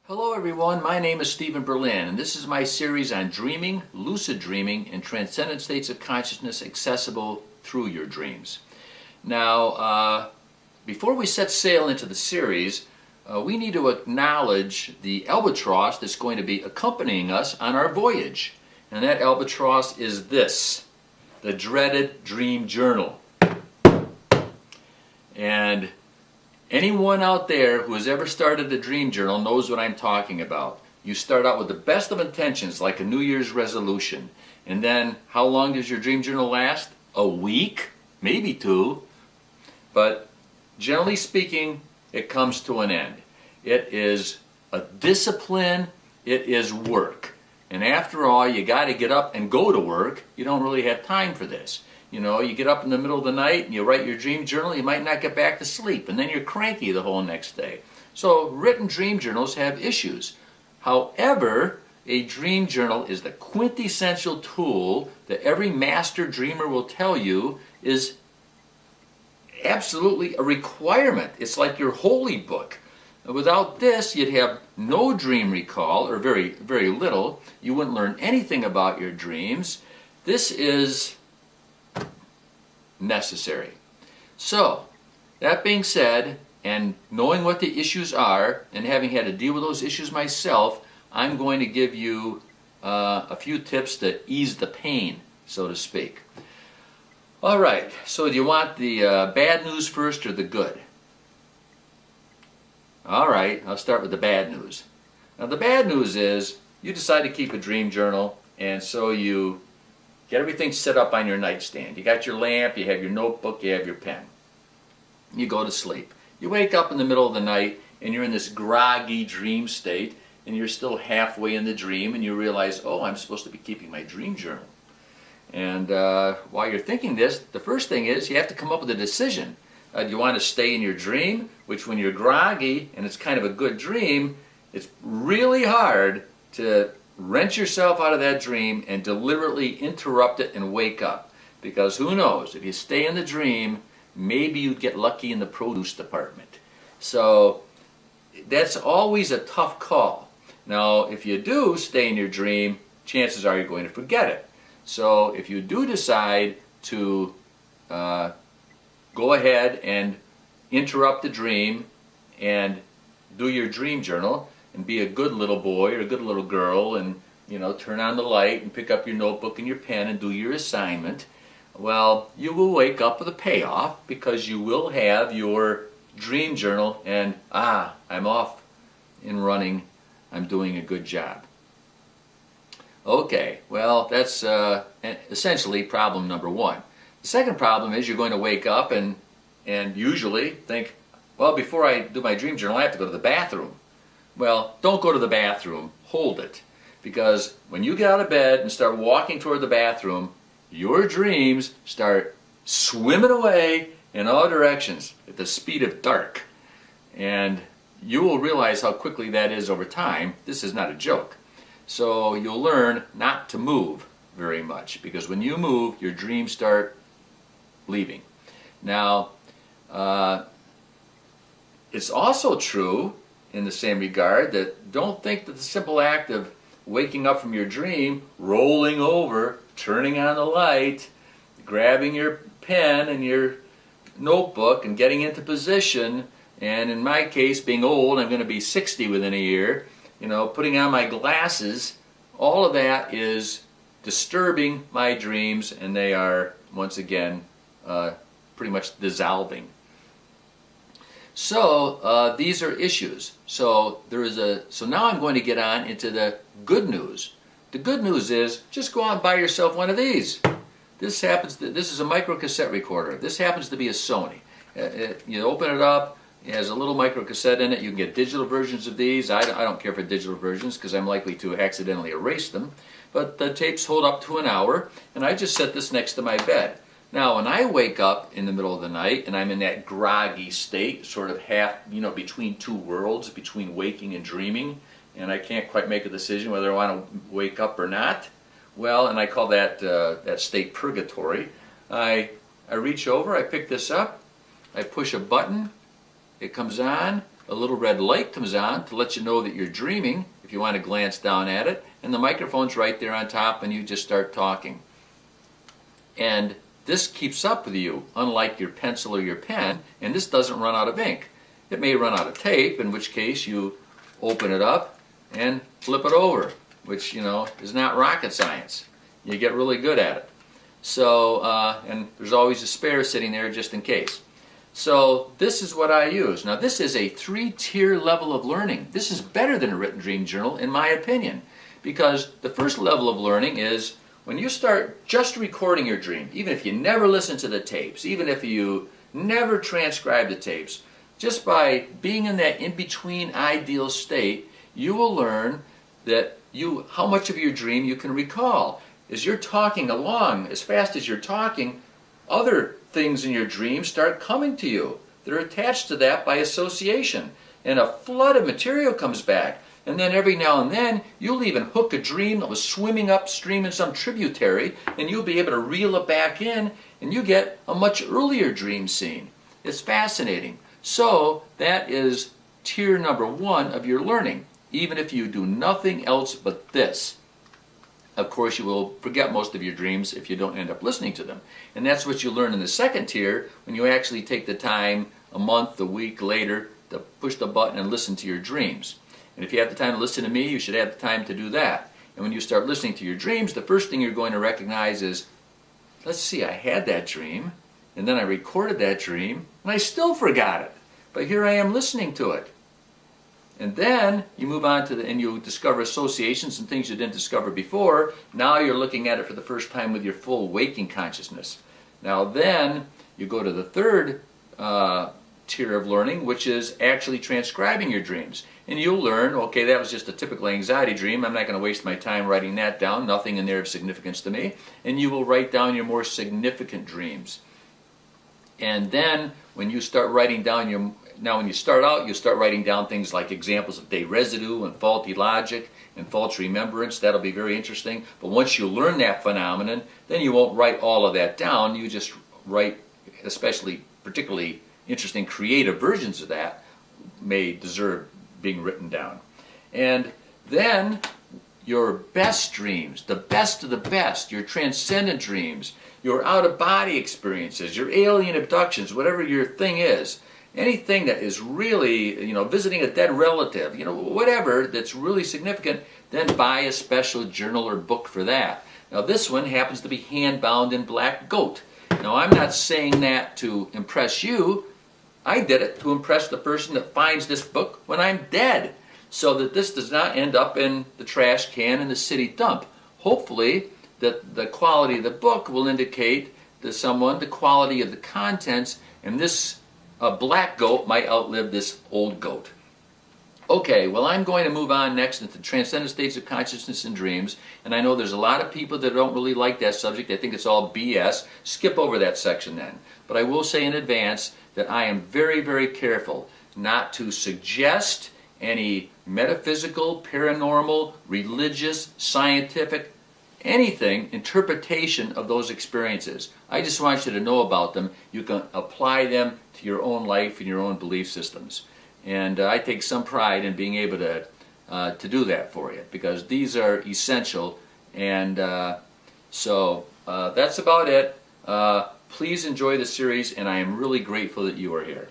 Hello everyone, my name is Stephen Berlin, and this is my series on dreaming, lucid dreaming, and transcendent states of consciousness accessible through your dreams. Now, before we set sail into the series, we need to acknowledge the albatross that's going to be accompanying us on our voyage. And that albatross is this, the dreaded dream journal. And anyone out there who has ever started a dream journal knows what I'm talking about. You start out with the best of intentions, like a New Year's resolution. And then, how long does your dream journal last? A week? Maybe 2. But generally speaking, it comes to an end. It is a discipline. It is work. And after all, you got to get up and go to work. You don't really have time for this. You know, you get up in the middle of the night and you write your dream journal, you might not get back to sleep, and then you're cranky the whole next day. So written dream journals have issues. However, a dream journal is the quintessential tool that every master dreamer will tell you is absolutely a requirement. It's like your holy book. Without this, you'd have no dream recall, or very, very little. You wouldn't learn anything about your dreams. This is necessary. So, that being said, and knowing what the issues are, and having had to deal with those issues myself, I'm going to give you a few tips to ease the pain, so to speak. Alright, so do you want the bad news first or the good? Alright, I'll start with the bad news. Now the bad news is, you decide to keep a dream journal, and so you get everything set up on your nightstand. You got your lamp, you have your notebook, you have your pen. You go to sleep. You wake up in the middle of the night and you're in this groggy dream state, and you're still halfway in the dream, and you realize, oh, I'm supposed to be keeping my dream journal. And while you're thinking this, the first thing is you have to come up with a decision. Do you want to stay in your dream, which when you're groggy and it's kind of a good dream, it's really hard to wrench yourself out of that dream and deliberately interrupt it and wake up. Because who knows, if you stay in the dream, maybe you'd get lucky in the produce department. So that's always a tough call. Now, if you do stay in your dream, chances are you're going to forget it. So if you do decide to go ahead and interrupt the dream and do your dream journal, and be a good little boy or a good little girl, and turn on the light and pick up your notebook and your pen and do your assignment, well, you will wake up with a payoff, because you will have your dream journal and I'm off and running, I'm doing a good job. Okay, well, that's essentially problem number 1. The second problem is you're going to wake up and usually think, well, before I do my dream journal I have to go to the bathroom. Well, don't go to the bathroom, hold it. Because when you get out of bed and start walking toward the bathroom, your dreams start swimming away in all directions at the speed of dark. And you will realize how quickly that is over time. This is not a joke. So you'll learn not to move very much, because when you move, your dreams start leaving. Now, it's also true in the same regard that don't think that the simple act of waking up from your dream, rolling over, turning on the light, grabbing your pen and your notebook and getting into position, and in my case, being old, I'm going to be 60 within a year, putting on my glasses, all of that is disturbing my dreams, and they are, once again, pretty much dissolving. So these are issues. So now I'm going to get on into the good news. The good news is, just go out and buy yourself one of these. This is a micro cassette recorder. This happens to be a Sony. You open it up, it has a little micro cassette in it. You can get digital versions of these. I don't care for digital versions because I'm likely to accidentally erase them. But the tapes hold up to an hour, and I just set this next to my bed. Now, when I wake up in the middle of the night and I'm in that groggy state, sort of half, between two worlds, between waking and dreaming, and I can't quite make a decision whether I want to wake up or not, well, and I call that state purgatory, I reach over, I pick this up, I push a button, it comes on, a little red light comes on to let you know that you're dreaming, if you want to glance down at it, and the microphone's right there on top, and you just start talking. And this keeps up with you, unlike your pencil or your pen, and this doesn't run out of ink. It may run out of tape, in which case you open it up and flip it over, which, is not rocket science. You get really good at it. So, and there's always a spare sitting there just in case. So this is what I use. Now this is a 3-tier level of learning. This is better than a written dream journal in my opinion, because the first level of learning is when you start just recording your dream, even if you never listen to the tapes, even if you never transcribe the tapes, just by being in that in-between ideal state, you will learn that how much of your dream you can recall. As you're talking along, as fast as you're talking, other things in your dream start coming to you. They're attached to that by association. And a flood of material comes back. And then every now and then, you'll even hook a dream that was swimming upstream in some tributary, and you'll be able to reel it back in, and you get a much earlier dream scene. It's fascinating. So that is tier number 1 of your learning, even if you do nothing else but this. Of course, you will forget most of your dreams if you don't end up listening to them. And that's what you learn in the second tier when you actually take the time a month, a week later to push the button and listen to your dreams. And if you have the time to listen to me, you should have the time to do that. And when you start listening to your dreams, the first thing you're going to recognize is, let's see, I had that dream, and then I recorded that dream, and I still forgot it. But here I am listening to it. And then you move on to and you discover associations and things you didn't discover before. Now you're looking at it for the first time with your full waking consciousness. Now then you go to the third tier of learning, which is actually transcribing your dreams. And you'll learn, okay, that was just a typical anxiety dream. I'm not going to waste my time writing that down. Nothing in there of significance to me. And you will write down your more significant dreams. And then when you start writing down when you start out, you start writing down things like examples of day residue and faulty logic and false remembrance. That'll be very interesting. But once you learn that phenomenon, then you won't write all of that down. You just write, particularly interesting creative versions of that may deserve being written down. And then your best dreams, the best of the best, your transcendent dreams, your out-of-body experiences, your alien abductions, whatever your thing is, anything that is really, visiting a dead relative, whatever that's really significant, then buy a special journal or book for that. Now this one happens to be hand-bound in black goat. Now I'm not saying that to impress you. I did it to impress the person that finds this book when I'm dead, so that this does not end up in the trash can in the city dump. Hopefully that the quality of the book will indicate to someone the quality of the contents, and this black goat might outlive this old goat. Okay, well I'm going to move on next into transcendent states of consciousness and dreams, and I know there's a lot of people that don't really like that subject. They think it's all BS. Skip over that section then. But I will say in advance that I am very, very careful not to suggest any metaphysical, paranormal, religious, scientific, anything, interpretation of those experiences. I just want you to know about them. You can apply them to your own life and your own belief systems. And I take some pride in being able to do that for you, because these are essential. And so that's about it. Please enjoy the series, and I am really grateful that you are here.